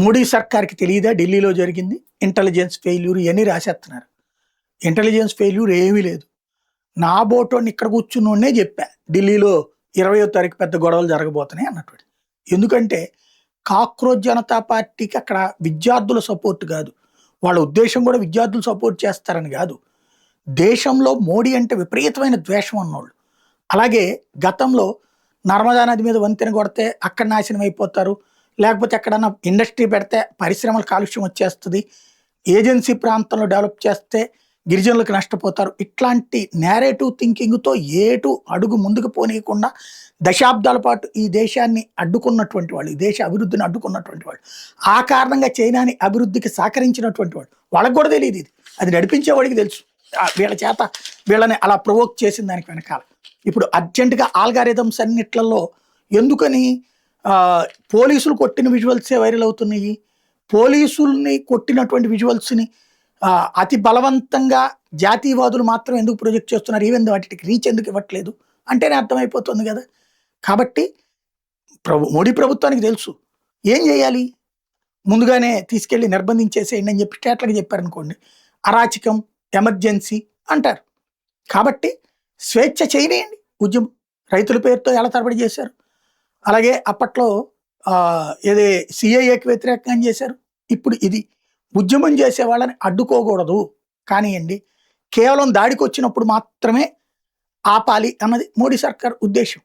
మోడీ సర్కార్కి తెలియదా ఢిల్లీలో జరిగింది ఇంటెలిజెన్స్ ఫెయిల్యూర్ ఇవన్నీ రాసేస్తున్నారు. ఇంటెలిజెన్స్ ఫెయిల్యూర్ ఏమీ లేదు. నా బోటోని ఇక్కడ కూర్చున్నోడే చెప్పా ఢిల్లీలో 20వ తారీఖు పెద్ద గొడవలు జరగబోతున్నాయి అన్నట్టు. ఎందుకంటే కాక్రోచ్ జనతా పార్టీకి అక్కడ విద్యార్థుల సపోర్ట్ కాదు, వాళ్ళ ఉద్దేశం కూడా విద్యార్థులు సపోర్ట్ చేస్తారని కాదు. దేశంలో మోడీ అంటే విపరీతమైన ద్వేషం అన్నోళ్ళు. అలాగే గతంలో నర్మదా నది మీద వంతెన కొడితే అక్కడ నాశనం అయిపోతారు, లేకపోతే ఎక్కడన్నా ఇండస్ట్రీ పెడితే పరిశ్రమల కాలుష్యం వచ్చేస్తుంది, ఏజెన్సీ ప్రాంతంలో డెవలప్ చేస్తే గిరిజనులకు నష్టపోతారు, ఇట్లాంటి నేరేటివ్ థింకింగ్తో ఏటు అడుగు ముందుకు పోనీయకుండా దశాబ్దాల పాటు ఈ దేశాన్ని అడ్డుకున్నటువంటి వాళ్ళు, ఈ దేశ అభివృద్ధిని అడ్డుకున్నటువంటి వాళ్ళు, ఆ కారణంగా చైనాని అభివృద్ధికి సహకరించినటువంటి వాళ్ళు, వాళ్ళకు కూడా తెలియదు ఇది, అది నడిపించేవాడికి తెలుసు. వీళ్ళ చేత వీళ్ళని అలా ప్రొవోక్ చేసిన దానికి వెనకాల ఇప్పుడు అర్జెంటుగా ఆల్గారిథమ్స్ అన్నిట్లలో ఎందుకని పోలీసులు కొట్టిన విజువల్సే వైరల్ అవుతున్నాయి, పోలీసుల్ని కొట్టినటువంటి విజువల్స్ని అతి బలవంతంగా జాతీయవాదులు మాత్రం ఎందుకు ప్రొజెక్ట్ చేస్తున్నారు, ఈవెన్ వాటికి రీచ్ ఎందుకు ఇవ్వట్లేదు అంటేనే అర్థమైపోతుంది కదా. కాబట్టి మోడీ ప్రభుత్వానికి తెలుసు ఏం చేయాలి, ముందుగానే తీసుకెళ్ళి నిర్బంధించేసేయండి అని చెప్పి స్టేట్లకు చెప్పారనుకోండి, అరాచకం ఎమర్జెన్సీ అంటారు. కాబట్టి స్వేచ్ఛ చేయనేయండి ఉద్యమం, రైతుల పేరుతో ఎలా తరబడి చేశారు. అలాగే అప్పట్లో ఏదే సిఐఏకి వ్యతిరేకంగా చేశారు. ఇప్పుడు ఇది ఉద్యమం చేసే వాళ్ళని అడ్డుకోకూడదు కానివ్వండి, కేవలం దాడికి వచ్చినప్పుడు మాత్రమే ఆపాలి అన్నది మోడీ సర్కార్ ఉద్దేశం.